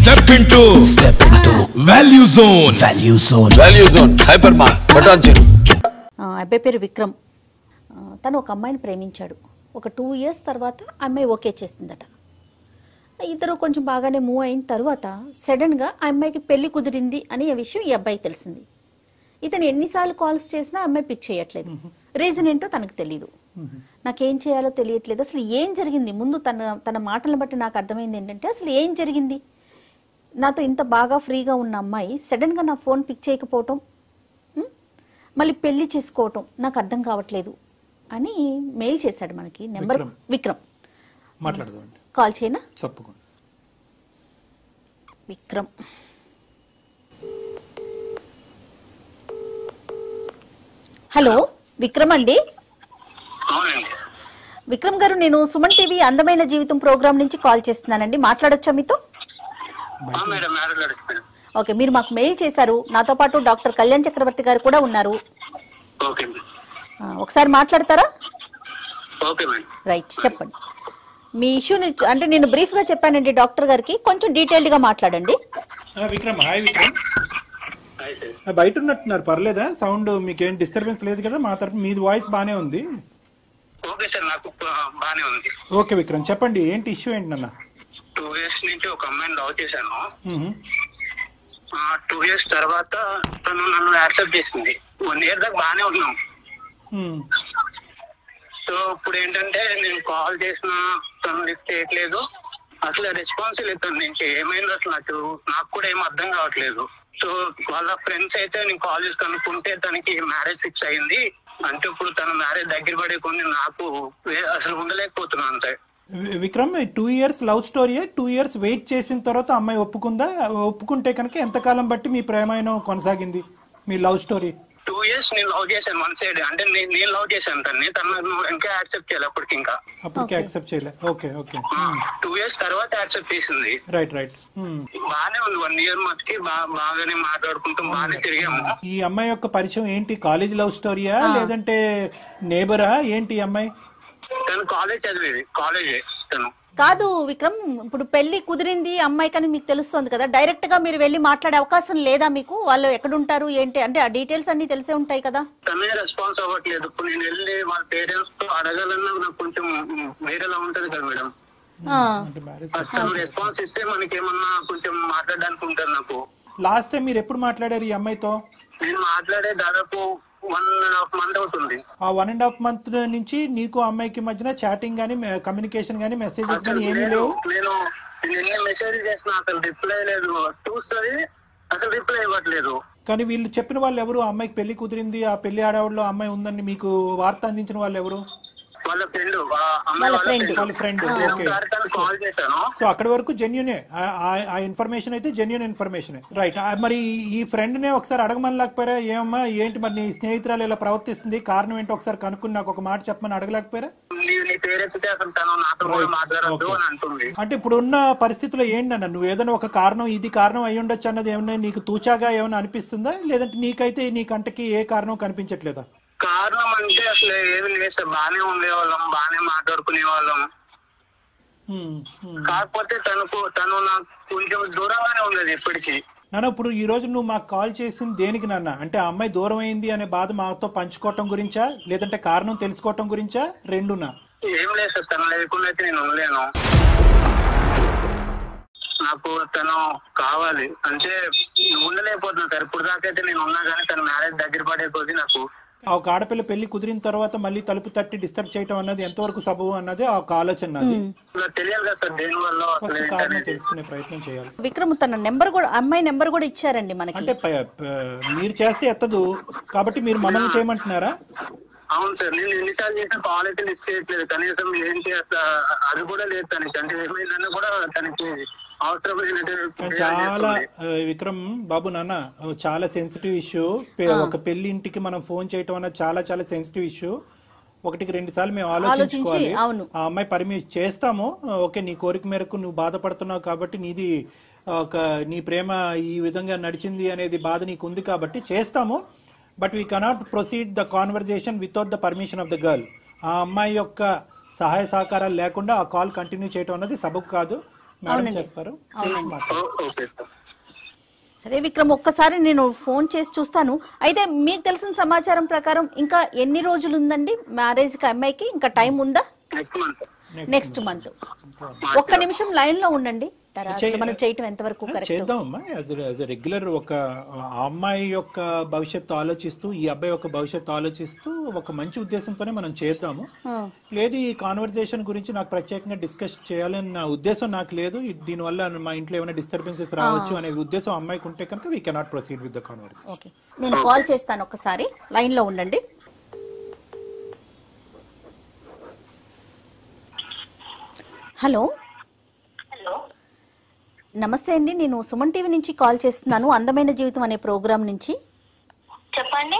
Step into Value Zone. Value Zone. Hypermart. Button. అబ్బాయి పేరు విక్రమ్. తను ఒక అమ్మాయిని ప్రేమించాడు. ఒక 2 years తర్వాత అమ్మాయి ఓకే చేసిందట. ఇద్దరు కొంచెం బాగానే మూవ్ అయిన తర్వాత సడన్గా ఆ అమ్మాయికి పెళ్లి కుదిరింది అనే విషయం ఈ అబ్బాయికి తెలిసింది. ఇతను ఎన్నిసార్లు కాల్స్ చేసినా అమ్మాయి పిక్ చేయట్లేదు. రీజన్ ఏంటో తనకు తెలియదు. నాకేం చేయాలో తెలియట్లేదు. అసలు ఏం జరిగింది? ముందు తన మాటలను బట్టి నాకు అర్థమైంది ఏంటంటే అసలు ఏం జరిగింది, నాతో ఇంత బాగా ఫ్రీగా ఉన్న అమ్మాయి సడన్గా నా ఫోన్ పిక్ చేయకపోవటం, మళ్ళీ పెళ్లి చేసుకోవటం నాకు అర్థం కావట్లేదు అని మెయిల్ చేశాడు మనకి. నెంబర్ విక్రమ్. మాట్లాడదామండి. కాల్ చేయనా? తప్పకుండా. విక్రమ్. హలో విక్రమ్ అండి. విక్రమ్ గారు, నేను సుమన్ టీవీ అందమైన జీవితం ప్రోగ్రామ్ నుంచి కాల్ చేస్తున్నానండి. మాట్లాడొచ్చా మీతో? ఓకే, మీరు మాకు మెయిల్ చేశారు. నాతో పాటు డాక్టర్ కళ్యాణ్ చక్రవర్తి గారు కూడా ఉన్నారు. ఒకసారి మాట్లాడతారా? రైట్, చెప్పండి మీ ఇష్యూని. అంటే నేను బ్రీఫ్ గా చెప్పానండి డాక్టర్ గారికి, కొంచెం డీటెయిల్డ్ గా మాట్లాడండి. విక్రమ్, హాయ్ విక్రమ్. బయట ఉన్నట్టున్నారు, పర్లేదా? సౌండ్ మీకేం డిస్టర్బెన్స్ లేదు కదా? మా తరఫు మీది వాయిస్ బానే ఉంది. ఓకే సార్, నాకు బానే ఉంది. ఓకే విక్రమ్, చెప్పండి ఏంటి ఇష్యూ ఏంటి నాన్న? 2 years నుంచి ఒక అమ్మాయిని లవ్ చేశాను. 2 years తర్వాత తను నన్ను యాక్సెప్ట్ చేసింది. 1 year దాకా బానే ఉన్నాం. సో ఇప్పుడు ఏంటంటే నేను కాల్ చేసినా తను లిఫ్ట్ చేయట్లేదు. అసలు రెస్పాన్స్ లేదు తన నుంచి. ఏమైంది అసలు నాకు కూడా ఏం అర్థం కావట్లేదు. సో వాళ్ళ ఫ్రెండ్స్ అయితే నేను కాల్ చేసి కనుక్కుంటే తనకి మ్యారేజ్ ఫిక్స్ అయింది. అంటే ఇప్పుడు తన మ్యారేజ్ దగ్గర పడే కొన్ని నాకు అసలు ఉండలేకపోతున్నాను అంతే. Vikram, 2 years love story. 2 years wait చేసిన తర్వాత అమ్మాయి ఒప్పుకుందా? ఒప్పుకుంటే కనుక ఎంతకాలం బట్టి మీ ప్రేమాయణం కొనసాగింది, మీ లవ్ స్టోరీ? 2 years నేను లవ్ చేశాను వన్ సైడ్. అంటే నేను లవ్ చేశాను తన్ని, తను ఇంకా యాక్సెప్ట్ చేయాలి అప్పటికి. ఇంకా అప్పటికి యాక్సెప్ట్ చేయలే. Okay okay. 2 years తర్వాత యాక్సెప్ట్ చేసింది. Right right. బానే ఉంది. 1 year మటుకి బాగానే మాట్లాడుకుంటాం, బాగానే తిరిగాము. ఈ అమ్మాయి యొక్క పరిచయం ఏంటి? కాలేజ్ లవ్ స్టోరీయా లేదంటే నేబరా ఏంటి? అమ్మాయి తను కాలేజ్ చదివేది, కాలేజే తను. కాదు విక్రమ్, ఇప్పుడు పెళ్లి కుదిరింది అమ్మాయి కానీ మీకు తెలుస్తుంది కదా, డైరెక్ట్ గా మీరు వెళ్ళి మాట్లాడే అవకాశం లేదా మీకు? వాళ్ళు ఎక్కడుంటారు ఏంటి అంటే ఆ డీటెయిల్స్ అన్ని తెలిసే ఉంటాయి కదా. తనే రెస్పాన్స్ అవ్వట్లేదు. ఇప్పుడు నేను వెళ్ళి వాళ్ళ పేరెంట్స్ తో అడగాలన్నా నాకు కొంచెం వేరేలా ఉంటది కదా మేడం. తను రెస్పాన్స్ ఇస్తే మనకి ఏమన్నా కొంచెం మాట్లాడడానికి ఉంటుంది నాకు. లాస్ట్ టైం మీరు ఎప్పుడు మాట్లాడారు ఈ అమ్మాయితో? నేను మాట్లాడే దాదాపు 1.5 month అవుతుంది. ఆ 1.5 month నుంచి నీకు అమ్మాయికి మధ్యన చాటింగ్ గానీ, కమ్యూనికేషన్ గానీ, మెసేజెస్ గానీ ఏమీ లేవు? నేను ఎన్ని మెసేజ్ చేసినా అసలు రిప్లై లేదు. చూస్తుంది అసలు రిప్లై ఇవ్వట్లేదు. కానీ వీళ్ళు చెప్పిన వాళ్ళు ఎవరు? అమ్మాయికి పెళ్లి కుదిరింది, ఆ పెళ్లి ఆడవాళ్ళలో అమ్మాయి ఉందని మీకు వార్త అందించిన వాళ్ళు ఎవరు? వాళ్ళ ఫ్రెండ్, వాళ్ళ ఫ్రెండ్. ఓకే. కాల్ చేశాను. సో అక్కడి వరకు జెన్యునే, ఆ ఇన్ఫర్మేషన్ అయితే జెన్యున్ ఇన్ఫర్మేషన్. రైట్. మరి ఈ ఫ్రెండ్ నే ఒకసారి అడగమని లేకపోయారా? ఏమమ్మా ఏంటి మరి నీ స్నేహితురాలు ఇలా ప్రవర్తిస్తుంది, కారణం ఏంటో ఒకసారి కనుక్కుని నాకు ఒక మాట చెప్పమని అడగలేకపోయారా? అంటే ఇప్పుడు ఉన్న పరిస్థితుల్లో ఏంటన్నా నువ్వు ఏదైనా ఒక కారణం, ఇది కారణం అయ్యి ఉండొచ్చు అన్నది ఏమన్నా నీకు తూచాగా ఏమైనా అనిపిస్తుందా? లేదంటే నీకైతే నీ కంటకి ఏ కారణం కనిపించట్లేదా? కారణం అంటే అసలు ఏమి లేదు సార్. బానే ఉండేవాళ్ళం, బానే మాట్లాడుకునే వాళ్ళం. కాకపోతే తను నాకు కొంచెం దూరంగానే ఉండేది ఎప్పటికీ. నాన్న, ఇప్పుడు ఈ రోజు నువ్వు మాకు కాల్ చేసింది దేనికి నాన్న? అంటే ఆ అమ్మాయి దూరం అయింది అనే బాధ మాతో పంచుకోవటం గురించా, లేదంటే కారణం తెలుసుకోవటం గురించా? రెండునా? ఏం లేదు సార్, తను లేకుండా అయితే నేను ఉండలేను. నాకు తను కావాలి అంటే ఉండలేకపోతున్నా సార్. ఇప్పుడు దాకా అయితే నేను ఉన్నా కానీ తన మ్యారేజ్ దగ్గర పడే కొద్ది నాకు ఒక ఆడపిల్ల పెళ్లి కుదిరిన తర్వాత మళ్ళీ తలుపు తట్టి డిస్టర్బ్ చేయటం అన్నది ఎంతవరకు సబబు అన్నది ఒక ఆలోచన. తెలియాలి కదా సార్, దేని వల్ల కారణం తెలుసుకునే ప్రయత్నం చేయాలి. విక్రమ్ తన నెంబర్ కూడా, అమ్మాయి నెంబర్ కూడా ఇచ్చారండి మనకి. అంటే మీరు చేస్తే ఎత్తదు కాబట్టి మీరు మమ్మల్ని చేయమంటున్నారా? అవును సార్, నేను ఎన్నిసార్లు చేసిన కాల్ అయితే లిఫ్ట్ చేయట్లేదు. కనీసం ఏంటి అది కూడా లేదు తనకి. అంటే ఏమైందన్నా కూడా తనకి చాలా విక్రమ్ బాబు నాన్న, చాలా సెన్సిటివ్ ఇష్యూ. ఒక పెళ్లి ఇంటికి మనం ఫోన్ చేయటం అన్నది చాలా చాలా సెన్సిటివ్ ఇష్యూ. 1-2 సార్లు మేము ఆలోచించుకోవాలి. ఆ అమ్మాయి పర్మిషన్ చేస్తాము. ఓకే, నీ కోరిక మేరకు నువ్వు బాధపడుతున్నావు కాబట్టి, నీది నీ ప్రేమ ఈ విధంగా నడిచింది అనేది బాధ నీకు ఉంది కాబట్టి చేస్తాము. But we cannot proceed the conversation without the permission of the girl. ఆ అమ్మాయి యొక్క సహాయ సహకారాలు లేకుండా ఆ కాల్ కంటిన్యూ చేయటం అన్నది సబబు కాదు. మేడం చేస్తారు. Okay sir. సరే విక్రమ్, ఒక్కసారి నేను ఫోన్ చేసి చూస్తాను. అయితే మీకు తెలిసిన సమాచారం ప్రకారం ఇంకా ఎన్ని రోజులు ఉందండి మ్యారేజ్ కి అమ్మాయికి? ఇంకా టైం ఉందా? Next month. ఒక్క నిమిషం లైన్ లో ఉండండి. మనం చేయటం ఎంతవరకు చేద్దామమ్మా. రెగ్యులర్ ఒక అమ్మాయి యొక్క భవిష్యత్తు ఆలోచిస్తూ, ఈ అబ్బాయి యొక్క భవిష్యత్తు ఆలోచిస్తూ ఒక మంచి ఉద్దేశంతోనే మనం చేద్దాము. లేదు ఈ కాన్వర్సేషన్ గురించి నాకు ప్రత్యేకంగా డిస్కస్ చేయాలని నా ఉద్దేశం నాకు లేదు, దీనివల్ల మా ఇంట్లో ఏమైనా డిస్టర్బెన్సెస్ రావచ్చు అనే ఉద్దేశం అమ్మాయికి ఉంటే కనుక we cannot proceed with the conversation. Okay, నేను కాల్ చేస్తాను. ఒక్కసారి లైన్ లో ఉండండి. హలో. నమస్తే అండి, నేను సుమన్ టీవీ నుంచి కాల్ చేస్తున్నాను, అందమైన జీవితం అనే ప్రోగ్రామ్ నుంచి. చెప్పండి.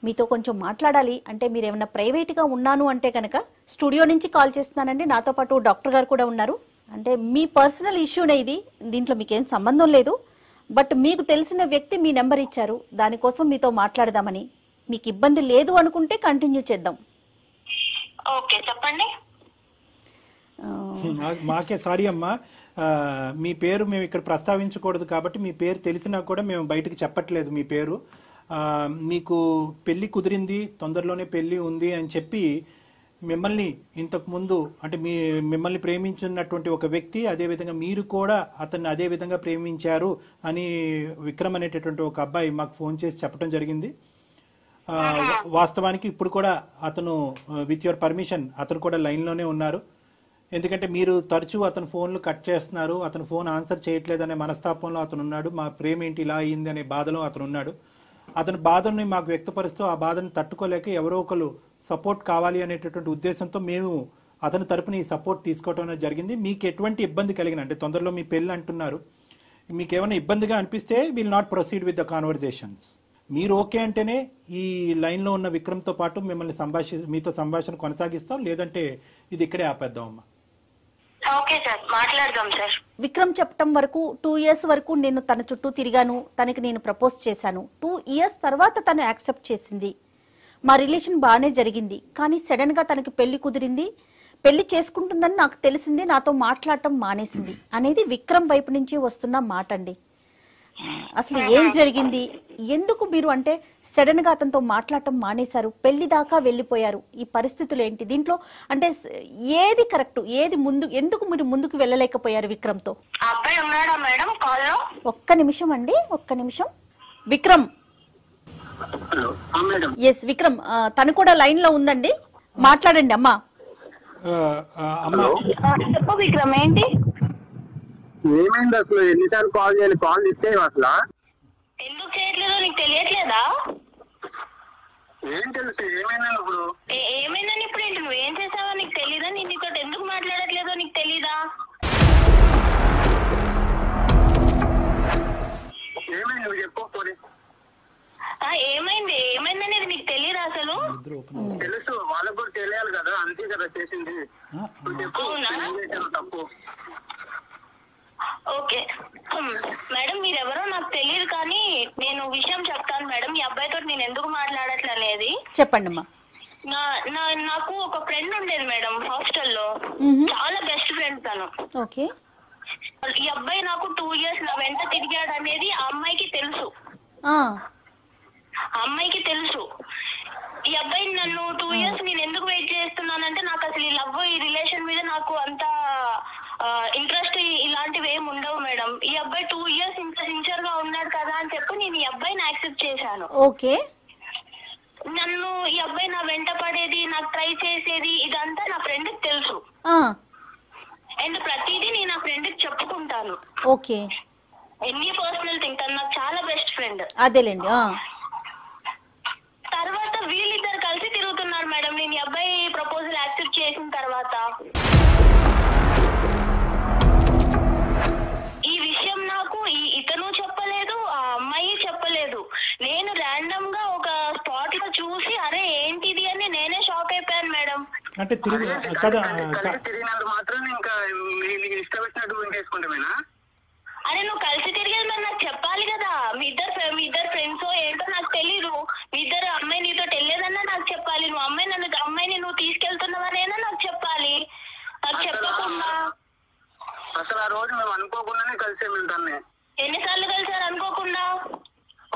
మీతో కొంచెం మాట్లాడాలి. అంటే మీరు ఏమైనా ప్రైవేట్ గా ఉన్నాను అంటే కనుక స్టూడియో నుంచి కాల్ చేస్తున్నానండి. నాతో పాటు డాక్టర్ గారు కూడా ఉన్నారు. అంటే మీ పర్సనల్ ఇష్యూనే ఇది, దీంట్లో మీకేం సంబంధం లేదు. బట్ మీకు తెలిసిన వ్యక్తి మీ నెంబర్ ఇచ్చారు, దానికోసం మీతో మాట్లాడదామని. మీకు ఇబ్బంది లేదు అనుకుంటే కంటిన్యూ చేద్దాం. ఓకే చెప్పండి. మాకే సారీ అమ్మా, మీ పేరు మేము ఇక్కడ ప్రస్తావించకూడదు కాబట్టి మీ పేరు తెలిసినా కూడా మేము బయటకు చెప్పట్లేదు మీ పేరు. మీకు పెళ్లి కుదిరింది, తొందరలోనే పెళ్లి ఉంది అని చెప్పి మిమ్మల్ని ఇంతకు ముందు అంటే మిమ్మల్ని ప్రేమించున్నటువంటి ఒక వ్యక్తి, అదేవిధంగా మీరు కూడా అతన్ని అదే విధంగా ప్రేమించారు అని విక్రమ్ అనేటటువంటి ఒక అబ్బాయి మాకు ఫోన్ చేసి చెప్పడం జరిగింది. వాస్తవానికి ఇప్పుడు కూడా అతను విత్ యువర్ పర్మిషన్ అతను కూడా లైన్లోనే ఉన్నారు. ఎందుకంటే మీరు తరచూ అతను ఫోన్లు కట్ చేస్తున్నారు, అతను ఫోన్ ఆన్సర్ చేయట్లేదనే మనస్తాపంలో అతను ఉన్నాడు. మా ప్రేమ ఏంటి ఇలా అయింది అనే బాధలో అతను ఉన్నాడు. అతని బాధని మాకు వ్యక్తపరుస్తూ ఆ బాధను తట్టుకోలేక ఎవరో ఒకరు సపోర్ట్ కావాలి అనేటటువంటి ఉద్దేశంతో మేము అతని తరపున ఈ సపోర్ట్ తీసుకోవడం జరిగింది. మీకు ఎటువంటి ఇబ్బంది కలిగిన, అంటే తొందరలో మీ పెళ్ళి అంటున్నారు, మీకు ఏమైనా ఇబ్బందిగా అనిపిస్తే will not proceed with the conversations. మీరు ఓకే అంటేనే ఈ లైన్లో ఉన్న విక్రమ్తో పాటు మిమ్మల్ని మీతో సంభాషణ కొనసాగిస్తాం, లేదంటే ఇది ఇక్కడే ఆపేద్దాం అమ్మా. ఓకే సార్, మాట్లాడదాం సార్. విక్రమ్ చెప్పటం వరకు 2 years వరకు నేను తన చుట్టూ తిరిగాను, తనకి నేను ప్రపోజ్ చేశాను. 2 years తర్వాత తను యాక్సెప్ట్ చేసింది, మా రిలేషన్ బాగానే జరిగింది. కానీ సడన్ గా తనకి పెళ్లి కుదిరింది, పెళ్లి చేసుకుంటుందని నాకు తెలిసింది, నాతో మాట్లాడటం మానేసింది అనేది విక్రమ్ వైపు నుంచి వస్తున్న మాట అండి. అసలు ఏం జరిగింది, ఎందుకు మీరు అంటే సడన్ గా అతనితో మాట్లాడటం మానేశారు, పెళ్లి దాకా వెళ్ళిపోయారు, ఈ పరిస్థితులు ఏంటి, దీంట్లో అంటే ఏది కరెక్ట్, ఏది ముందు, ఎందుకు మీరు ముందుకు వెళ్ళలేకపోయారు విక్రమ్ తో? అబ్బాయి ఉన్నాడా మేడం కాల్ లో? ఒక్క నిమిషం అండి, ఒక్క నిమిషం. విక్రమ్. ఎస్ విక్రమ్, తను కూడా లైన్ లో ఉందండి, మాట్లాడండి అమ్మా. చెప్పు విక్రమ్, ఏంటి ఏమైంది అసలు? ఎన్నిసార్లు కాల్ చేయాలి, కాల్ ఇస్తే అసలు ఎందుకు చేయట్లేదో నీకు తెలియట్లేదా? ఏం తెలుసు ఏమైనా ఇప్పుడు? ఏమైందని ఇప్పుడు ఏంటి, నువ్వేం చేసావో నీకు తెలీదా? నేను నీతో ఎందుకు మాట్లాడట్లేదో నీకు తెలీదా? ఏమైంది నువ్వు చెప్పు. ఏమైంది, ఏమైందనేది నీకు తెలియదా అసలు? తెలుసు, వాళ్ళకు కూడా తెలియాలి కదా, అంతే కదా చేసింది. తప్పు. ఓకే మేడం, మీరెవరో నాకు తెలియదు, కానీ నేను విషయం చెప్తాను మేడం. ఈ అబ్బాయితో నేను ఎందుకు మాట్లాడట్లనేది చెప్పండి అమ్మా. నాకు ఒక ఫ్రెండ్ ఉండేది మేడం హాస్టల్లో, చాలా బెస్ట్ ఫ్రెండ్ తను. ఓకే. ఈ అబ్బాయి నాకు 2 years నా వెంట తిరిగాడు అనేది ఆ అమ్మాయికి తెలుసు. అమ్మాయికి తెలుసు. ఈ అబ్బాయి నన్ను 2 years నేను ఎందుకు వెయిట్ చేస్తున్నానంటే, నాకు అసలు ఈ లవ్, ఈ రిలేషన్ మీద నాకు అంత ఇంట్రెస్ట్ ఇలాంటివి ఏమి ఉండవు మేడం. ఈ అబ్బాయి 2 years ఇంత సిన్సియర్ గా ఉన్నాడు కదా అని చెప్పి నేను ఈ అబ్బాయిని యాక్సెప్ట్ చేశాను. ఓకే. నన్ను ఈ అబ్బాయి నా వెంట పడేది, నాకు ట్రై చేసేది, ఇదంతా నా ఫ్రెండ్ కి తెలుసు. అండ్ ప్రతిదీ నేను నా ఫ్రెండ్ కి చెప్పుకుంటాను. ఓకే. ఎన్ని పర్సనల్ థింగ్, తను నాకు చాలా బెస్ట్ ఫ్రెండ్. అదేలేండి. తర్వాత వీళ్ళిద్దరు కలిసి తిరుగుతున్నారు మేడం, నేను ఈ అబ్బాయి ప్రపోజల్ యాక్సెప్ట్ చేసిన తర్వాత. ఈ విషయం నాకు ఇతను చెప్పలేదు, ఆ అమ్మాయి చెప్పలేదు. నేను ర్యాండమ్ గా ఒక స్పాట్ లో చూసి అరే ఏంటిది అని నేనే షాక్ అయిపోయాను మేడం. అంటే తిరిగినందుకు మాత్రం ఇంకా ఇష్టం వచ్చినట్టు చేసుకుంటామేనా? అరే నువ్వు కలిసి తిరిగేది మరి నాకు చెప్పాలి కదా. మీ ఇద్దరు ఫ్రెండ్స్ ఏంటో నాకు తెలీదు. మీ ఇద్దరు అమ్మాయి నీతో వెళ్ళేదన్నా నాకు చెప్పాలి. నువ్వు అమ్మాయిని నువ్వు తీసుకెళ్తున్నావనేనా నాకు చెప్పాలి. నాకు చెప్పకుండా అసలు ఆ రోజు మేము అనుకోకుండానే కలిసాము దాన్ని. ఎన్నిసార్లు కలిసారు అనుకోకుండా?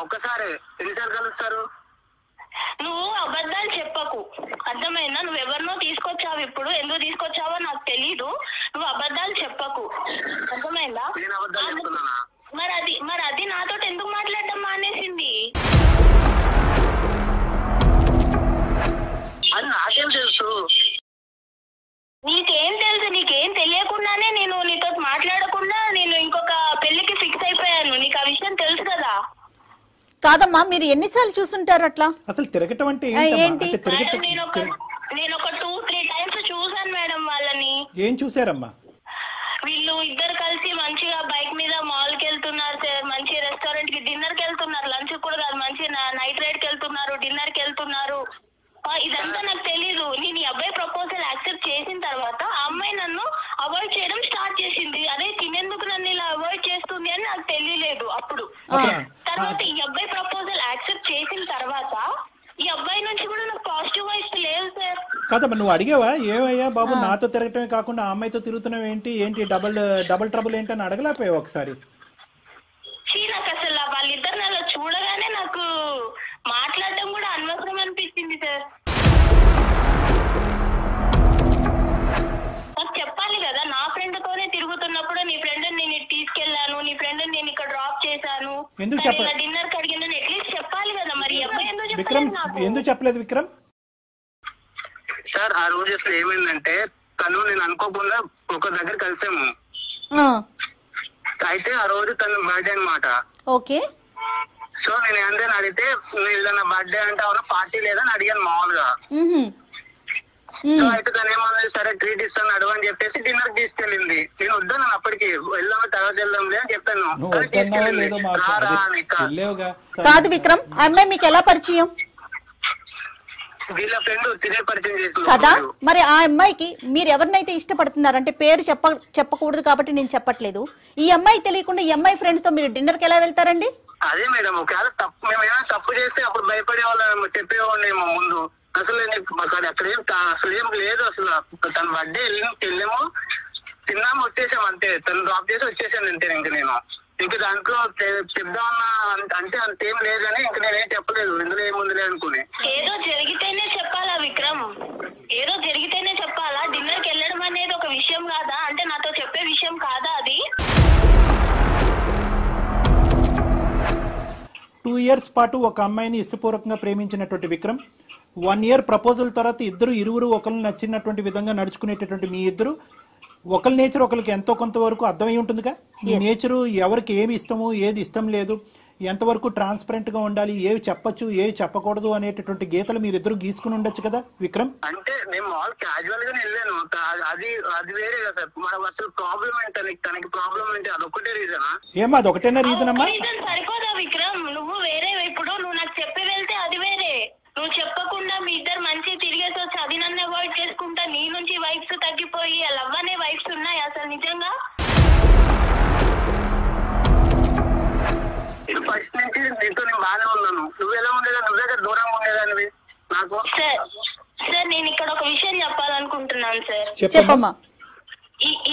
ఒక్కసారి. ఎన్నిసార్లు కలుస్తారు? నువ్వు అబద్ధాలు చెప్పకు, అర్థమైందా? నువ్వు ఎవరినో తీసుకొచ్చావు, ఇప్పుడు ఎందుకు తీసుకొచ్చావో నాకు తెలీదు. నువ్వు అబద్ధాలు చెప్పకు, అర్థమైందా? నేను అబద్ధాలు చెప్తున్నానా? మరి అది నాతో ఎందుకు మాట్లాడడం మానేసింది? అది నాకేం తెలుసు? నీకేం తెలుసు? నీకేం తెలియకుండానే నేను నీతో మాట్లాడకుండా నేను ఇంకొక పెళ్లికి ఫిక్స్ అయిపోయాను. నీకు ఆ విషయం తెలుసు కదా? కాదమ్మా, మీరు ఎన్నిసార్లు చూసుంటారు అట్లా? అసలు తిరగటం అంటే ఏంటి? నేను ఒక 2-3 టైమ్స్ చూసాను మేడం వాళ్ళని. ఏం చూసారమ్మా? వీళ్ళు ఇద్దరు కలిసి మంచిగా బైక్ మీద మాల్ కి వెళ్తున్నారు సార్, మంచి రెస్టారెంట్ కి డిన్నర్ కి వెళ్తున్నారు, లంచ్ కూడా కాదు, మంచి నైట్ రైడ్ కి వెళ్తున్నారు, డిన్నర్ కి వెళ్తున్నారు. ఇదంతా నాకు తెలీదు. నేను ఈ అబ్బాయి ప్రపోజల్ యాక్సెప్ట్ చేసిన తర్వాత ఆ అమ్మాయి నన్ను అవాయిడ్ చేయడం స్టార్ట్ చేసింది. అదే తినేందుకు నన్ను ఇలా అవాయిడ్ చేస్తుంది అని నాకు తెలియలేదు అప్పుడు. తర్వాత ఈ అబ్బాయి ప్రపోజల్ యాక్సెప్ట్ చేసిన తర్వాత ఈ అబ్బాయి నుంచి కూడా నాకు పాజిటివ్ వైబ్స్ లేవు సార్. కాదమ్మా, నువ్వు అడిగావా ఏవయ్యా బాబు నాతో తిరగటమే కాకుండా ఆ అమ్మాయితో తిరుగుతున్నావు ఏంటి డబుల్ ట్రబుల్ ఏంటి అని అడగలేకపోయావు ఒకసారి? నాకు అసలు వాళ్ళిద్దరిని అలా చూడగానే నాకు మాట్లాడటం కూడా అనవసరం అనిపించింది సార్. నాకు చెప్పాలి కదా, నా ఫ్రెండ్ తోనే తిరుగుతున్నప్పుడు నీ ఫ్రెండ్ నేను తీసుకెళ్లాను, నీ ఫ్రెండ్ నేను ఇక్కడ డ్రాప్ చేశాను, డిన్నర్ కి అడిగిన అట్లీస్ట్ చెప్పాలి కదా. మరి ఎందుకు చెప్పలేదు విక్రమ్? సార్ ఆ రోజు అసలు ఏమైందంటే తను నేను అనుకోకుండా ఒక దగ్గర కలిసాము. అయితే ఆ రోజు తను బర్త్డే అన్నమాట. ఓకే. సో నేను ఏంటని అడిగితే నా బర్త్డే అంటే అవునా పార్టీ లేదని అడిగాను మామూలుగా. సో అయితే తను ఏమన్నది, సరే ట్రీట్ ఇస్తాను అడుగు అని చెప్పేసి డిన్నర్ తీసుకెళ్ళింది. నేను వద్దాను అప్పటికి, వెళ్దాం తర్వాత వెళ్దాంలే అని చెప్పాను. కాదు విక్రమ్, అమ్మాయి మీకు ఎలా పరిచయం? వీళ్ళ ఫ్రెండ్ తినే పరిచయం చేసింది కదా. మరి ఆ అమ్మాయికి మీరు ఎవరినైతే ఇష్టపడుతున్నారంటే పేరు చెప్పకూడదు కాబట్టి నేను చెప్పట్లేదు. ఈ అమ్మాయి తెలియకుండా ఈ అమ్మాయి ఫ్రెండ్ తో మీరు డిన్నర్ కి ఎలా వెళ్తారండి? అదే మేడం, ఒకవేళ మేము ఏమైనా తప్పు చేస్తే అప్పుడు భయపడే వాళ్ళు చెప్పేవాళ్ళేమో ముందు. అసలు అసలు ఏం లేదు. అసలు తన బర్త్డే వెళ్ళాము, తిన్నాము, వచ్చేసాము అంతే. తను డ్రాప్ చేసి వచ్చేసాను అంతే. ఇంక దాంట్లో చెప్దామన్నా అంటే అంతేం లేదని ఇంక నేనేం చెప్పలేదు, ఇందులో ఏముందిలే అనుకుని. ఏదో జరిగితేనే చెప్పాలా విక్రమ్? ఏదో జరిగితేనే చెప్పాలా? డిన్నర్ కి వెళ్ళడం అనేది ఒక విషయం కాదా? అంటే నాతో చెప్పే విషయం కాదా అది? 2 years పాటు ఒక అమ్మాయిని ఇష్టపూర్వకంగా ప్రేమించినటువంటి విక్రమ్ 1 year ప్రపోజల్ తర్వాత ఇరువురు ఒకరిని నచ్చినటువంటి విధంగా నడుచుకునేటటువంటి మీ ఇద్దరు ఒకరి నేచర్ ఒకరికి ఎంతో కొంత వరకు అర్థమై ఉంటుందిగా. ఈ నేచరు ఎవరికి ఏమి ఇష్టము ఏది ఇష్టం లేదు, ఎంతవరకు ట్రాన్స్పరెంట్ గా ఉండాలి, ఏవి చెప్పొచ్చు ఏవి చెప్పకూడదు అనేటటువంటి గీతలు మీరిద్దరు గీసుకుని ఉండొచ్చు కదా విక్రమ్. అంటే నేను మాల్ క్యాజువల్ గానే వెళ్ళాను, అది వేరే కదా సార్. మనకు అసలు ప్రాబ్లం ఏంటి, తనకి ప్రాబ్లం ఏంటి, అదొకటే రీజనా? ఏమా అదొకటేనా రీజన్ అమ్మా? సరిపోదా విక్రమ్? నువ్వు వేరే, ఇప్పుడు నువ్వు నాకు చెప్పి వెళ్తే అది వేరే, నువ్వు చెప్పకుండా మీ ఇద్దరు మంచి తిరిగేసి వచ్చి అది నన్ను అవాయిడ్ చేసుకుంటా నీ నుంచి వైబ్స్ తగ్గిపోయి లవ్ అనే వైబ్స్ ఉన్నాయి అసలు నిజంగా? ఫస్ట్ నుంచి నీతో నేను బాగానే ఉన్నాను. నువ్వు ఎలా ఉండేదా? నువ్వు దగ్గర దూరంగా ఉండేదానివి నాకు. సార్ నేను ఇక్కడ ఒక విషయం చెప్పాలనుకుంటున్నాను సార్. చెప్పమ్మా.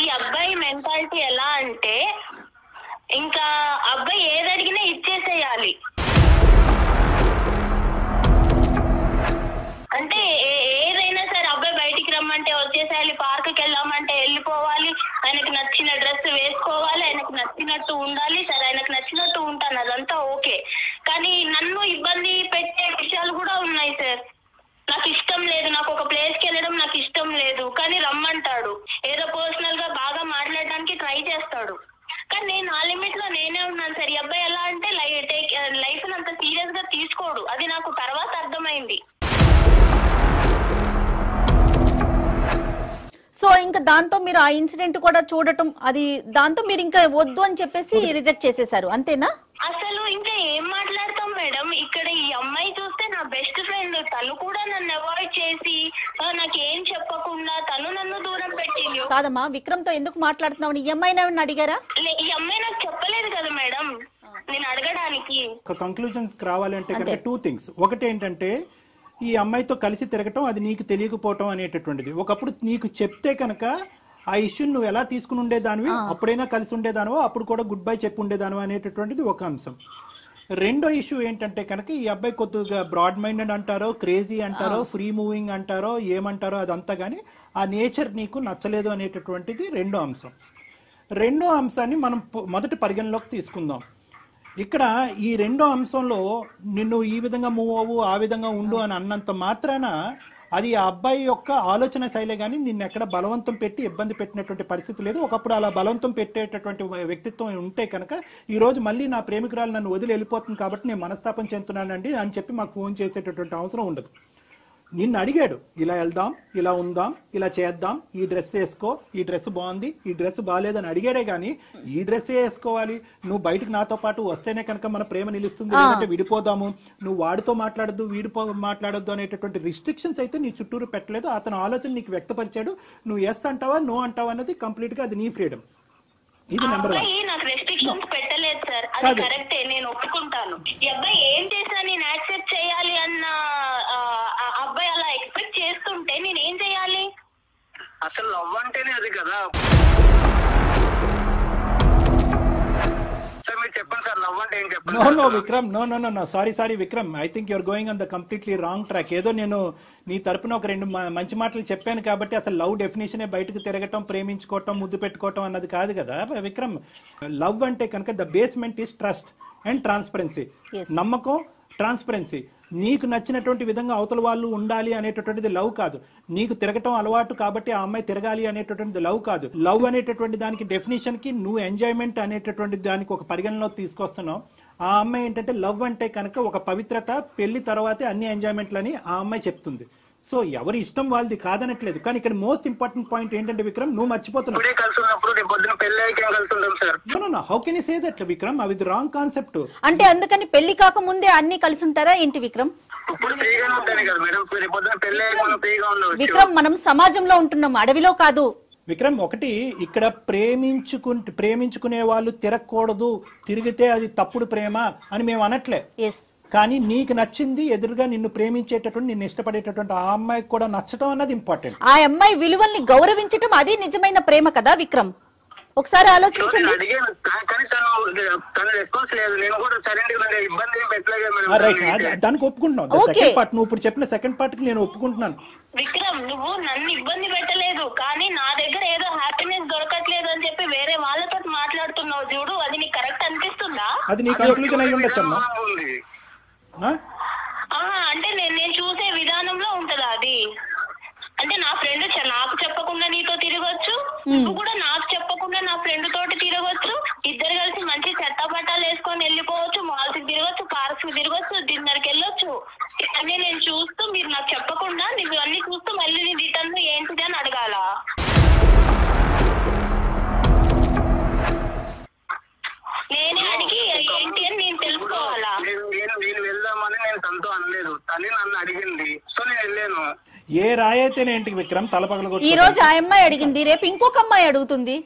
ఈ అబ్బాయి మెంటాలిటీ ఎలా అంటే ఇంకా అబ్బాయి ఏది అడిగినా ఇచ్చేసేయాలి. అంటే ఏదైనా సరే అబ్బాయి బయటికి రమ్మంటే వచ్చేసేయాలి, పార్క్ కి వెళ్ళామంటే వెళ్ళిపోవాలి, ఆయనకు నచ్చిన డ్రెస్ వేసుకోవాలి, ఆయనకు నచ్చినట్టు ఉండాలి. సరే ఆయనకు నచ్చినట్టు ఉంటాను, అదంతా ఓకే. కానీ నన్ను ఇబ్బంది పెట్టే విషయాలు కూడా ఉన్నాయి సార్. నాకు ఇష్టం లేదు, నాకు ఒక ప్లేస్ కి వెళ్ళడం నాకు ఇష్టం లేదు, కానీ రమ్మంటాడు. ఏదో పర్సనల్ గా బాగా మాట్లాడడానికి ట్రై చేస్తాడు, కానీ నేను ఆ లిమిట్ లో నేనే ఉన్నాను సార్. ఈ అబ్బాయి ఎలా అంటే లైఫ్ అంత సీరియస్ గా తీసుకోడు, అది నాకు తర్వాత అర్థమైంది. సో ఇంకా దాంతో మీరు ఆ ఇన్సిడెంట్ కూడా చూడటం, అది దాంతో మీరు ఇంకా వద్దు అని చెప్పేసి రిజెక్ట్ చేసేసారు అంతేనా? అసలు ఇంకా ఏం మాట్లాడతాం మేడం? ఇక్కడ ఈ అమ్మాయి చూస్తే నా బెస్ట్ ఫ్రెండ్, తను కూడా నన్ను అవాయిడ్ చేసి నాకేం చెప్పకుండా తను నన్ను దూరం పెట్టింది. కాదమ్మా, విక్రమ్ తో ఎందుకు మాట్లాడుతున్నావు? ఈ అమ్మాయిని అడిగారా? ఈ అమ్మాయి నాకు చెప్పలేదు కదా మేడం నేను అడగడానికి. కంక్లూజన్స్ రావాలంటే కనుక 2 things. ఒకటి ఏంటంటే ఈ అమ్మాయితో కలిసి తిరగటం అది నీకు తెలియకపోవటం అనేటటువంటిది. ఒకప్పుడు నీకు చెప్తే కనుక ఆ ఇష్యూని నువ్వు ఎలా తీసుకుని ఉండేదానివి, అప్పుడైనా కలిసి ఉండేదానివో, అప్పుడు కూడా గుడ్ బై చెప్పి ఉండేదానివో అనేటటువంటిది ఒక అంశం. రెండో ఇష్యూ ఏంటంటే కనుక ఈ అబ్బాయి కొద్దిగా బ్రాడ్ మైండెడ్ అంటారో, క్రేజీ అంటారో, ఫ్రీ మూవింగ్ అంటారో, ఏమంటారో అదంతా కానీ ఆ నేచర్ నీకు నచ్చలేదు అనేటటువంటిది రెండో అంశం. రెండో అంశాన్ని మనం మొదటి పరిగణలోకి తీసుకుందాం. ఇక్కడ ఈ రెండో అంశంలో నిన్ను ఈ విధంగా మూవ్ అవ్వు, ఆ విధంగా ఉండు అని అన్నంత మాత్రాన అది ఆ అబ్బాయి యొక్క ఆలోచన శైలే కానీ నిన్ను ఎక్కడ బలవంతం పెట్టి ఇబ్బంది పెట్టినటువంటి పరిస్థితి లేదు. ఒకప్పుడు అలా బలవంతం పెట్టేటటువంటి వ్యక్తిత్వం ఉంటే కనుక ఈ రోజు మళ్ళీ నా ప్రేమికురాలు నన్ను వదిలి వెళ్ళిపోతుంది కాబట్టి నేను మనస్తాపం చెందుతున్నానండి అని చెప్పి మాకు ఫోన్ చేసేటటువంటి అవసరం ఉండదు. నిన్ను అడిగాడు, ఇలా వెళ్దాం, ఇలా ఉందాం, ఇలా చేద్దాం, ఈ డ్రెస్ వేసుకో, ఈ డ్రెస్ బాగుంది, ఈ డ్రెస్ బాగాలేదని అడిగాడే గానీ ఈ డ్రెస్ వేసుకోవాలి, నువ్వు బయటకు నాతో పాటు వస్తేనే కనుక మన ప్రేమ నిలుస్తుంది, లేదంటే విడిపోదాము, నువ్వు వాడితో మాట్లాడద్దు, మాట్లాడొద్దు అనేటటువంటి రిస్ట్రిక్షన్స్ అయితే నీ చుట్టూరు పెట్టలేదు. అతను ఆలోచన నీకు వ్యక్తపరిచాడు. నువ్వు ఎస్ అంటావా, నో అంటావా అన్నది కంప్లీట్ గా అది నీ ఫ్రీడమ్. ఇది నెంబర్ 1. నాకు రెస్ట్రిక్షన్స్ పెట్టలేదు సార్, అది కరెక్టే, నేను ఒప్పుకుంటాను. ఈ అబ్బాయి ఏం చేసినా నేను యాక్సెప్ట్ చేయాలి అన్న అబ్బాయి అలా ఎక్స్పెక్ట్ చేస్తుంటే నేను ఏం చేయాలి? అసలు లవ్ అంటేనే అది కదా. సార్ మీరు చెప్పండి సార్, లవ్ అంటే ఏం చెప్పండి. No Vikram, no sorry Vikram, I think you're going on the completely wrong track. ఏదో నేను నీ తరపున ఒక 2 మంచి మాటలు చెప్పాను కాబట్టి అసలు లవ్ డెఫినేషనే బయటకు తిరగటం, ప్రేమించుకోవటం, ముద్దు పెట్టుకోవటం అన్నది కాదు కదా విక్రమ్. లవ్ అంటే కనుక the basement is trust and transparency. నమ్మకం, ట్రాన్స్పరెన్సీ. నీకు నచ్చినటువంటి విధంగా అవతల వాళ్ళు ఉండాలి అనేటటువంటిది లవ్ కాదు. నీకు తిరగటం అలవాటు కాబట్టి ఆ అమ్మాయి తిరగాలి అనేటటువంటిది లవ్ కాదు. లవ్ అనేటటువంటి దానికి డెఫినేషన్ కి నువ్వు ఎంజాయ్మెంట్ అనేటటువంటి దానికి ఒక పరిగణలో తీసుకొస్తున్నావు. ఆ అమ్మాయి ఏంటంటే లవ్ అంటే కనుక ఒక పవిత్రత, పెళ్లి తర్వాతే అన్ని ఎంజాయ్మెంట్లని ఆ అమ్మాయి చెప్తుంది. సో ఎవరి ఇష్టం వాళ్ళది కాదనట్లేదు. కానీ ఇక్కడ మోస్ట్ ఇంపార్టెంట్ పాయింట్ ఏంటంటే విక్రమ్, నువ్వు మర్చిపోతున్నావు. How can you say that Vikram? అది రాంగ్ కాన్సెప్ట్. అంటే అందుకని పెళ్లి కాక ముందే అన్ని కలిసి ఉంటారా ఏంటి విక్రమ్? విక్రమ్ మనం సమాజంలో ఉంటున్నాం, అడవిలో కాదు. విక్రమ్, ఒకటి ఇక్కడ ప్రేమించుకునే వాళ్ళు తిరగకూడదు, తిరిగితే అది తప్పుడు ప్రేమ అని మేము అనట్లే. కానీ నీకు నచ్చింది, ఎదురుగా నిన్ను ప్రేమించేటటువంటి, నిన్ను ఇష్టపడేటటువంటి ఆ అమ్మాయికి కూడా నచ్చటం అన్నది ఇంపార్టెంట్. ఆ అమ్మాయి విలువల్ని గౌరవించటం అది నిజమైన ప్రేమ కదా విక్రమ్. ఒకసారి ఆలోచించండి. దానికి ఒప్పుకుంటున్నాను. సెకండ్ పార్ట్ నువ్వు ఇప్పుడు చెప్పిన సెకండ్ పార్ట్ కి నేను ఒప్పుకుంటున్నాను. విక్రమ్, నువ్వు నన్ను ఇబ్బంది పెట్టలేదు, కానీ నా దగ్గర ఏదో హ్యాపీనెస్ దొరకట్లేదు అని చెప్పి వేరే వాళ్ళతో మాట్లాడుతున్నావు చూడు, అది నీకు కరెక్ట్ అనిపిస్తుందా? అది నీ కన్క్లూజన్ అయి ఉండొచ్చమ్మా. అంటే నేను చూసే విధానంలో ఉంటదా అది? అంటే నా ఫ్రెండ్ నాకు చెప్పకుండా నీతో తిరగొచ్చు, నువ్వు కూడా నాకు చెప్పకుండా నా ఫ్రెండ్ తోటి తిరగొచ్చు, ఇద్దరు కలిసి మంచి చెత్తపట్టాలు వేసుకొని వెళ్ళిపోవచ్చు, మాల్స్ కి తిరగొచ్చు, పార్క్స్ కి తిరగొచ్చు, డిన్నర్ కి వెళ్ళొచ్చు. అన్నీ నేను చూస్తూ మీరు నాకు చెప్పకుండా నువ్వు అన్ని చూస్తూ మళ్ళీ నీ రిటర్న్ ఏంటిది అని అడగాల? నేనే అడిగి ఏంటి అని నేను తెలుసుకోవాలా? నేను వెళ్దామని నేను తనతో అనలేదు, తనే నన్ను అడిగింది, సో నేను వెళ్ళాను. ఏ రాయైతేనేంటి విక్రమ్ తలపగల ఈ రోజు ఆ అమ్మాయి అడిగింది, రేపు ఇంకొక అమ్మాయి అడుగుతుంది.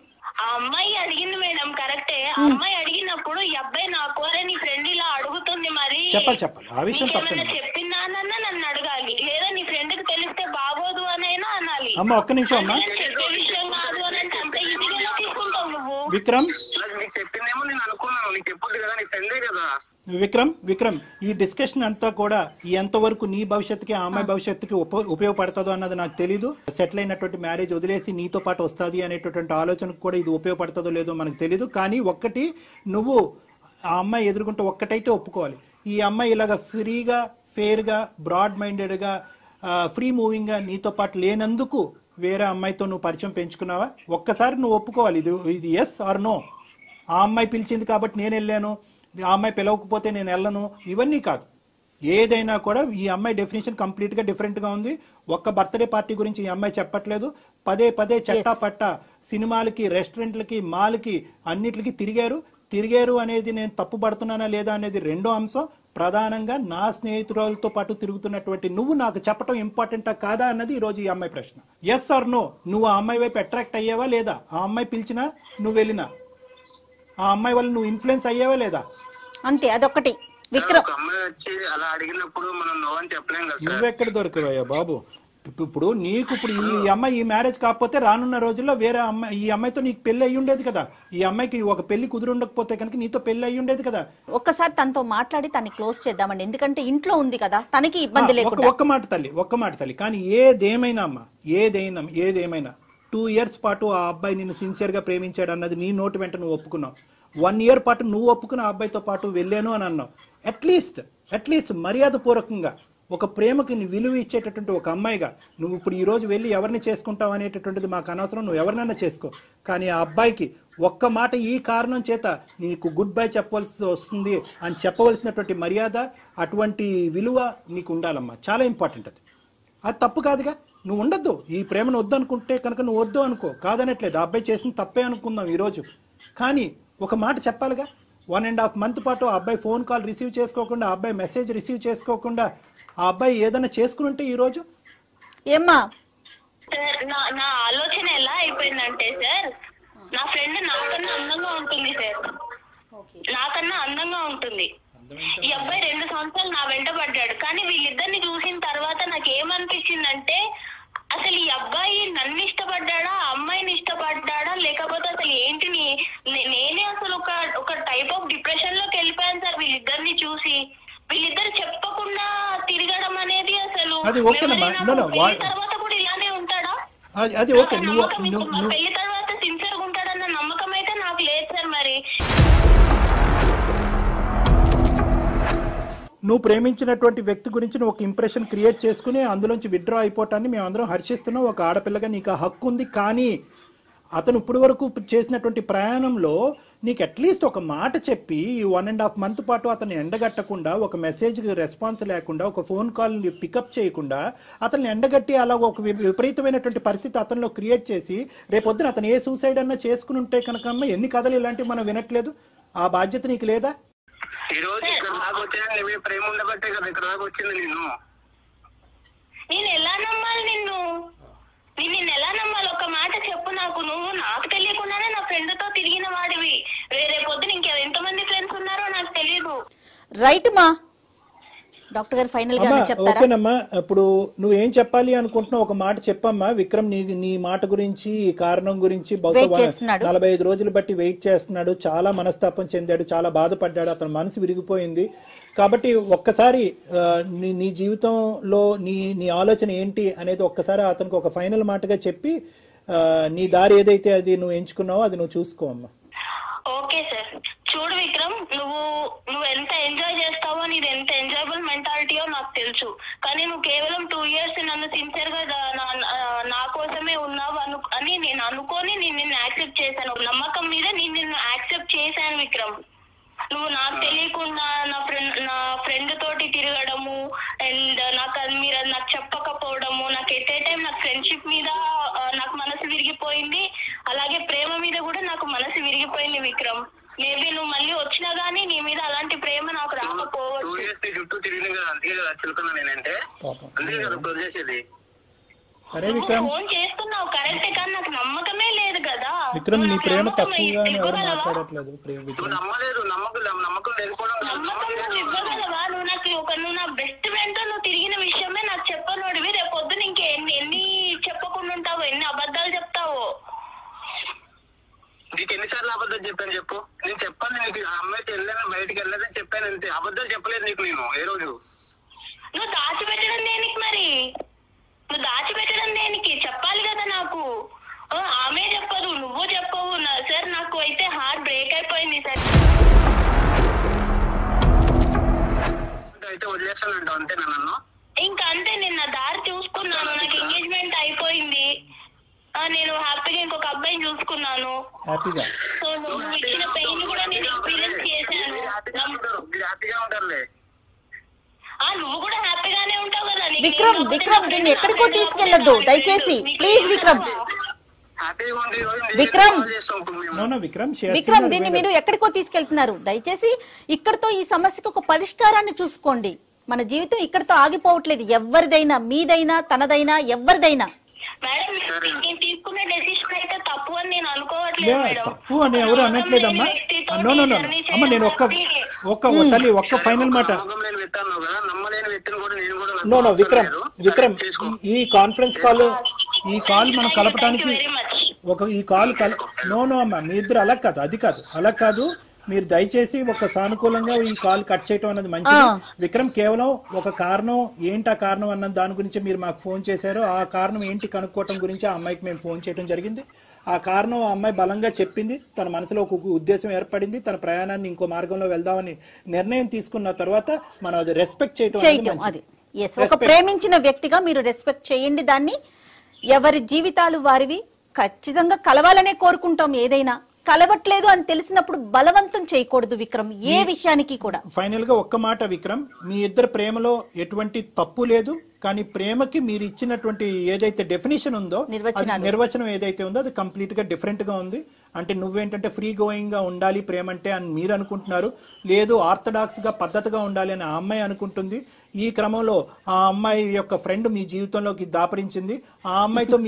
ఆ అమ్మాయి అడిగింది మేడం, కరెక్టే. ఆ అమ్మాయి అడిగినప్పుడు ఈ అబ్బాయి నాకు నీ ఫ్రెండ్ ఇలా అడుగుతుంది, మరి చెప్పాలి ఆ విషయం చెప్పిందానన్నా నన్ను అడగాలి, లేదా నీ ఫ్రెండ్ కి తెలిస్తే బాగోదు అనైనా అనాలి. అమ్మ ఒక్క నిమిషం అమ్మా. చెప్పే విషయం కాదు అని అంటే అంత ఈజీగా తీసుకుంటావు నువ్వు. విక్రమ్, నీకు చెప్పిందేమో నేను అనుకున్నాను, నీకు చెప్పొద్దు కదా, నీ ఫ్రెండే కదా. విక్రమ్ ఈ డిస్కషన్ అంతా కూడా ఎంతవరకు నీ భవిష్యత్తుకి, ఆ అమ్మాయి భవిష్యత్తుకి ఉపయోగపడుతుందో అన్నది నాకు తెలీదు. సెటిల్ అయినటువంటి మ్యారేజ్ వదిలేసి నీతో పాటు వస్తుంది అనేటటువంటి ఆలోచనకు కూడా ఇది ఉపయోగపడుతుందో లేదో మనకు తెలీదు. కానీ ఒక్కటి, నువ్వు ఆ అమ్మాయి ఎదుర్కొంటూ ఒక్కటైతే ఒప్పుకోవాలి, ఈ అమ్మాయి ఇలాగా ఫ్రీగా, ఫేర్గా, బ్రాడ్ మైండెడ్గా, ఫ్రీ మూవింగ్గా నీతో పాటు లేనందుకు వేరే అమ్మాయితో నువ్వు పరిచయం పెంచుకున్నావా? ఒక్కసారి నువ్వు ఒప్పుకోవాలి, ఇది ఎస్ ఆర్ నో. ఆ అమ్మాయి పిలిచింది కాబట్టి నేను వెళ్ళాను, ఆ అమ్మాయి పిలవకపోతే నేను వెళ్ళను, ఇవన్నీ కాదు. ఏదైనా కూడా ఈ అమ్మాయి డెఫినేషన్ కంప్లీట్ గా డిఫరెంట్ గా ఉంది. ఒక్క బర్త్డే పార్టీ గురించి ఈ అమ్మాయి చెప్పట్లేదు. పదే చట్టా పట్ట సినిమాలకి, రెస్టారెంట్లకి, మాల్కి, అన్నిటికి తిరిగారు అనేది నేను తప్పు పడుతున్నానా లేదా అనేది రెండో అంశం. ప్రధానంగా నా స్నేహితులతో పాటు తిరుగుతున్నటువంటి నువ్వు నాకు చెప్పడం ఇంపార్టెంటా కాదా అన్నది ఈ రోజు ఈ అమ్మాయి ప్రశ్న. ఎస్ ఆర్ నో, నువ్వు ఆ అమ్మాయి వైపు అట్రాక్ట్ అయ్యావా లేదా? ఆ అమ్మాయి పిలిచినా నువ్వు వెళ్ళినా, ఆ అమ్మాయి వల్ల నువ్వు ఇన్ఫ్లుయెన్స్ అయ్యావా లేదా? అంతే, అదొకటి. విక్రమ్, అమ్మాయి వచ్చి అలా అడిగినప్పుడు మనం నో అని చెప్పలేం కదా. నువ్వెక్కడ దొరికావయ్యా బాబు? ఇప్పుడు నీకు ఇప్పుడు ఈ అమ్మాయి ఈ మ్యారేజ్ కాకపోతే రానున్న రోజుల్లో వేరే అమ్మాయి ఈ అమ్మాయితో నీకు పెళ్లి అయ్యి ఉండేది కదా. ఈ అమ్మాయికి ఒక పెళ్లి కుదిరి ఉండకపోతే కనుక నీతో పెళ్లి అయ్యి ఉండేది కదా. ఒక్కసారి తనతో మాట్లాడి తనని క్లోజ్ చేద్దామండి, ఎందుకంటే ఇంట్లో ఉంది కదా, తనకి ఇబ్బంది లేకుండా. ఒక్క మాట తల్లి కానీ ఏదేమైనా అమ్మా, ఏదేమైనా 2 years పాటు ఆ అబ్బాయి నిన్ను సిన్సియర్ గా ప్రేమించాడు అన్నది నీ నోటి వెంట నువ్వు ఒప్పుకున్నావు. 1 year పాటు నువ్వు ఒప్పుకున్న ఆ అబ్బాయితో పాటు వెళ్ళాను అని అన్నావు. అట్లీస్ట్ మర్యాద పూర్వకంగా ఒక ప్రేమకి నీ విలువ ఇచ్చేటటువంటి ఒక అమ్మాయిగా నువ్వు ఇప్పుడు ఈ రోజు వెళ్ళి ఎవరిని చేసుకుంటావు అనేటటువంటిది మాకు అనవసరం, నువ్వు ఎవరినైనా చేసుకో. కానీ ఆ అబ్బాయికి ఒక్క మాట ఈ కారణం చేత నీకు గుడ్ బై చెప్పవలసి వస్తుంది అని చెప్పవలసినటువంటి మర్యాద, అటువంటి విలువ నీకు ఉండాలమ్మా. చాలా ఇంపార్టెంట్ అది. అది తప్పు కాదుగా. నువ్వు ఉండద్దు, ఈ ప్రేమను వద్దు అనుకుంటే కనుక నువ్వు వద్దు అనుకో, కాదనట్లేదు. ఆ అబ్బాయి చేసిన తప్పే అనుకుందాం ఈరోజు, కానీ ఒక మాట చెప్పాలిగా. 1.5 month పాటు ఆ అబ్బాయి ఫోన్ కాల్ రిసీవ్ చేసుకోకుండా, ఆ అబ్బాయి మెసేజ్ రిసీవ్ చేసుకోకుండా ఆ అబ్బాయి ఏదైనా చేసుకుని ఉంటే ఈ రోజు ఏమ్మా సార్ నా ఆలోచన ఎలా అయిపోయిందంటే సార్, నా ఫ్రెండ్ నాకన్నా అందంగా ఉంటుంది సార్, నాకన్నా అందంగా ఉంటుంది. ఈ అబ్బాయి 2 సంవత్సరాలు నా వెంట పడ్డాడు. కానీ వీళ్ళిద్దరిని చూసిన తర్వాత నాకు ఏమనిపించిందంటే, అసలు ఈ అబ్బాయి నన్ను ఇష్టపడ్డాడా, అమ్మాయిని ఇష్టపడ్డాడా, లేకపోతే అసలు ఏంటి నేనే అసలు ఒక టైప్ ఆఫ్ డిప్రెషన్ లోకి వెళ్ళిపోయాను సార్ వీళ్ళిద్దరిని చూసి. వీళ్ళిద్దరు చెప్పకుండా తిరగడం అనేది అసలు తర్వాత కూడా ఇలానే ఉంటాడా? పెళ్లి తర్వాత సిన్సియర్ గా ఉంటాడన్న నమ్మకం అయితే నాకు లేదు సార్. మరి నువ్వు ప్రేమించినటువంటి వ్యక్తి గురించి నువ్వు ఒక ఇంప్రెషన్ క్రియేట్ చేసుకుని అందులోంచి విత్డ్రా అయిపోవటాన్ని మేము అందరం హర్షిస్తున్నాం. ఒక ఆడపిల్లగా నీకు ఆ హక్కు ఉంది. కానీ అతను ఇప్పటి వరకు చేసినటువంటి ప్రయాణంలో నీకు అట్లీస్ట్ ఒక మాట చెప్పి ఈ 1.5 month పాటు అతన్ని ఎండగట్టకుండా, ఒక మెసేజ్కి రెస్పాన్స్ లేకుండా, ఒక ఫోన్ కాల్ని పికప్ చేయకుండా అతన్ని ఎండగట్టి అలా ఒక విపరీతమైనటువంటి పరిస్థితి అతనిలో క్రియేట్ చేసి రేపొద్దున అతను ఏ సూసైడ్ అన్నా చేసుకుని ఉంటే కనుక ఎన్ని కథలు ఇలాంటివి మనం వినట్లేదు. ఆ బాధ్యత నీకు లేదా? ఈ రోజు ఇక్కడ దాకా వచ్చిన ప్రేమ ఉండబట్టే కదా ఇక్కడ దాకా వచ్చింది. నేను ఎలా నమ్మాలి నిన్ను ఎలా నమ్మాలి? ఒక మాట చెప్పు నాకు. నువ్వు నాకు తెలియకుండానే నా ఫ్రెండ్ తో తిరిగిన వాడివి. రేరే పొద్దున ఎంతమంది ఫ్రెండ్స్ ఉన్నారో నాకు తెలియదు. రైట్ మా డాక్టర్ గారు ఫైనల్ గా చెప్తారా? ఓకేనమ్మా, ఇప్పుడు నువ్వేం చెప్పాలి అనుకుంటున్నావు ఒక మాట చెప్పమ్మా. విక్రమ్ నీ మాట గురించి, ఈ కారణం గురించి 45 రోజులు బట్టి వెయిట్ చేస్తున్నాడు. చాలా మనస్తాపం చెందాడు, చాలా బాధపడ్డాడు, అతని మనసు విరిగిపోయింది. కాబట్టి ఒక్కసారి నీ జీవితంలో నీ ఆలోచన ఏంటి అనేది ఒక్కసారి అతనికి ఒక ఫైనల్ మాటగా చెప్పి నీ దారి ఏదైతే అది నువ్వు ఎంచుకున్నావో అది నువ్వు చూసుకో అమ్మా. Okay sir. చూడు విక్రమ్, నువ్వు ఎంత ఎంజాయ్ చేస్తావో, నీది ఎంత ఎంజాయబుల్ మెంటాలిటీయో నాకు తెలుసు. కానీ నువ్వు కేవలం 2 years నన్ను సిన్సియర్ గా నా కోసమే ఉన్నావు అని నేను అనుకొని నిన్ను యాక్సెప్ట్ చేశాను. నమ్మకం మీద నిన్ను యాక్సెప్ట్ చేశాను విక్రమ్. నువ్వు నాకు తెలియకుండా నా ఫ్రెండ్ తోటి తిరగడము అండ్ మీరు నాకు చెప్పకపోవడము, నాకు ఎట్ ఏ టైం నాకు ఫ్రెండ్షిప్ మీద నాకు మనసు విరిగిపోయింది, అలాగే ప్రేమ మీద కూడా నాకు మనసు విరిగిపోయింది విక్రమ్. మేబీ నువ్వు మళ్ళీ వచ్చినా గానీ నీ మీద అలాంటి ప్రేమ నాకు రాకపోవచ్చు. చుట్టూ తిరిగి అందుకే కదా చిలుకున్నా నేనంటే, అందుకే కదా వదిలేసేది. ఫోన్ చేస్తున్నావు కరెక్టే, కానీ నాకు నమ్మకమే లేదు కదా. విక్రమ్, నీ ప్రేమ తక్కువగా ఎవరు మాట్లాడట్లేదు. నమ్మకం ఇవ్వగలవా? నువ్వు నా బెస్ట్ ఫ్రెండ్ తో నువ్వు తిరిగిన విషయమే నాకు చెప్పనోడివి. రేపు పొద్దున ఎన్ని చెప్పకుండా ఉంటావు, ఎన్ని అబద్ధాలు చెప్తావో. నీకు ఎన్నిసార్లు అబద్ధాలు చెప్పాను చెప్పు. నేను చెప్పాను నీకు, ఆ అమ్మాయికి వెళ్ళాను, బయటకు వెళ్ళలేదని చెప్పాను అంతే. అబద్ధాలు చెప్పలేదు నీకు నేను ఏ రోజు. నువ్వు దాచిపెట్టడం దేనికి మరి? నువ్వు దాచిపెట్టడం దేనికి? చెప్పాలి కదా నాకు. ఆమె చెప్పదు, నువ్వు చెప్పవు సార్. నాకు అయితే హార్ట్ బ్రేక్ అయిపోయింది సార్. అయితే వదిలేస్తానంట అంతే నన్ను. ఇంకా అంతే, నేను నా దారి చూసుకున్నాను. నాకు ఎంగేజ్మెంట్ అయిపోయింది. నేను హ్యాపీగా ఇంకొక అబ్బాయిని చూసుకున్నాను. సో నువ్వు ఇచ్చిన పెయిన్ కూడా నేను ఎక్స్పీరియన్స్ చేశాను. నువ్వు కూడా హ్యాపీగానే ఉంటావు కదా. విక్రమ్ దీన్ని ఎక్కడికో తీసుకెళ్లొద్దు దయచేసి, ప్లీజ్ విక్రమ్. విక్రమ్ దీన్ని మీరు ఎక్కడికో తీసుకెళ్తున్నారు. దయచేసి ఇక్కడతో ఈ సమస్యకు ఒక పరిష్కారాన్ని చూసుకోండి. మన జీవితం ఇక్కడతో ఆగిపోవట్లేదు. ఎవరిదైనా, మీదైనా, తనదైనా, ఎవరిదైనా. మేడం నేను తీసుకునే డెసిషన్ అయితే తప్పు అని నేను అనుకోవట్లేదు మేడం. తప్పు అని ఎవరు అనట్లేదమ్మా. నో నో నో అమ్మ, నేను ఒక్క ఫైనల్ మాట. నో నో విక్రమ్ ఈ కాన్ఫరెన్స్ కాల్ మనం కలపడానికి నో అమ్మా, మీ ఇద్దరు అలా కాదు. మీరు దయచేసి ఒక సానుకూలంగా ఈ కాల్ కట్ చేయటం అన్నది మంచిది. విక్రమ్ కేవలం ఒక కారణం ఏంటి, ఆ కారణం అన్న దాని గురించి మీరు మాకు ఫోన్ చేశారు. ఆ కారణం ఏంటి కనుక్కోవటం గురించి ఆ అమ్మాయికి మేము ఫోన్ చేయడం జరిగింది. ఆ కారణం ఆ అమ్మాయి బలంగా చెప్పింది. తన మనసులో ఒక ఉద్దేశం ఏర్పడింది. తన ప్రయాణాన్ని ఇంకో మార్గంలో వెళ్దామని నిర్ణయం తీసుకున్న తర్వాత మనం అది రెస్పెక్ట్ చేయటం అది. ఒక ప్రేమించిన వ్యక్తిగా మీరు రెస్పెక్ట్ చేయండి దాన్ని. ఎవరి జీవితాలు వారివి, ఖచ్చితంగా కలవాలనే కోరుకుంటాం. ఏదైనా కలవట్లేదు అని తెలిసినప్పుడు బలవంతం చేయకూడదు విక్రమ్, ఏ విషయానికి కూడా. ఫైనల్ గా ఒక్క మాట విక్రమ్, మీ ఇద్దరు ప్రేమలో ఎటువంటి తప్పు లేదు. కానీ ప్రేమకి మీరు ఇచ్చినటువంటి ఏదైతే డెఫినేషన్ ఉందో, నిర్వచనం ఏదైతే ఉందో అది కంప్లీట్ గా డిఫరెంట్ గా ఉంది. అంటే నువ్వేంటంటే ఫ్రీ గోయింగ్ గా ఉండాలి ప్రేమ అంటే అని మీరు అనుకుంటున్నారు. లేదు ఆర్థడాక్స్ గా పద్ధతిగా ఉండాలి అని ఆ అమ్మాయి అనుకుంటుంది. ఈ క్రమంలో ఆ అమ్మాయి యొక్క ఫ్రెండ్ మీ జీవితంలోకి దాపరించింది. ఆ అమ్మాయితో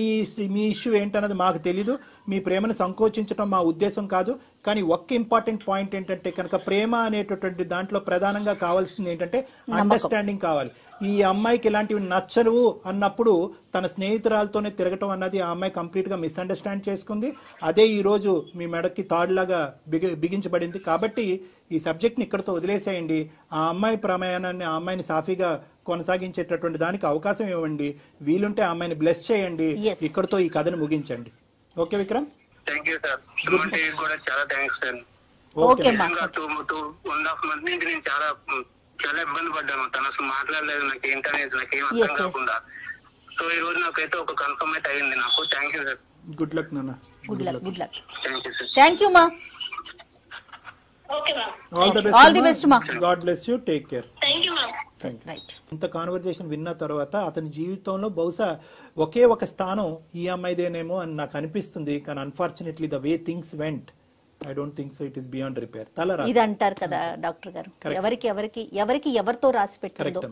మీ ఇష్యూ ఏంటన్నది మాకు తెలీదు. మీ ప్రేమను సంకోచించడం మా ఉద్దేశం కాదు. కానీ ఒక్క ఇంపార్టెంట్ పాయింట్ ఏంటంటే కనుక ప్రేమ అనేటటువంటి దాంట్లో ప్రధానంగా కావాల్సింది ఏంటంటే అండర్స్టాండింగ్ కావాలి. ఈ అమ్మాయికి ఇలాంటివి నచ్చరు అన్నప్పుడు తన స్నేహితురాలతోనే తిరగటం అన్నది ఆ అమ్మాయి కంప్లీట్ గా మిస్అండర్స్టాండ్ చేసుకుంది. అదే ఈ రోజు మీ మెడకి తాడులాగా బిగించబడింది. కాబట్టి ఈ సబ్జెక్ట్ ని ఇక్కడతో వదిలేసేయండి. ఆ అమ్మాయి ప్రయాణాన్ని, ఆ అమ్మాయిని సాఫీగా కొనసాగించేటటువంటి దానికి అవకాశం ఇవ్వండి. వీలుంటే ఆ అమ్మాయిని బ్లెస్ చేయండి. ఇక్కడతో ఈ కథను ముగించండి. Okay Vikram? Thank you sir. కూడా చాలా థ్యాంక్స్ సార్. ఓకే 2.5 months నుంచి నేను చాలా ఇబ్బంది పడ్డాను. తను అసలు మాట్లాడలేదు, నాకు ఏంటనేది నాకేం అర్థం కాకుండా. సో ఈ రోజు నాకైతే ఒక కన్ఫర్మ్ అయితే అయింది నాకు. Thank you sir. Good luck నాన్న. Good luck. Thank you sir. Thank you మా. ఓకే మా. ఆల్ ది బెస్ట్ మా. God bless you. Take care. Thank you మా. రైట్. ఇంత కాన్వర్జేషన్ విన్న తర్వాత అతని జీవితంలో బహుశా ఒకే ఒక స్థానం ఈ అమ్మాయిదేనేమో అని నాకు అనిపిస్తుంది. కానీ unfortunately the way things vent, I don't think so. It is beyond repair. ఇది అంటారు కదా డాక్టర్ గారు, ఎవరికి ఎవరితో రాసి పెట్టారు.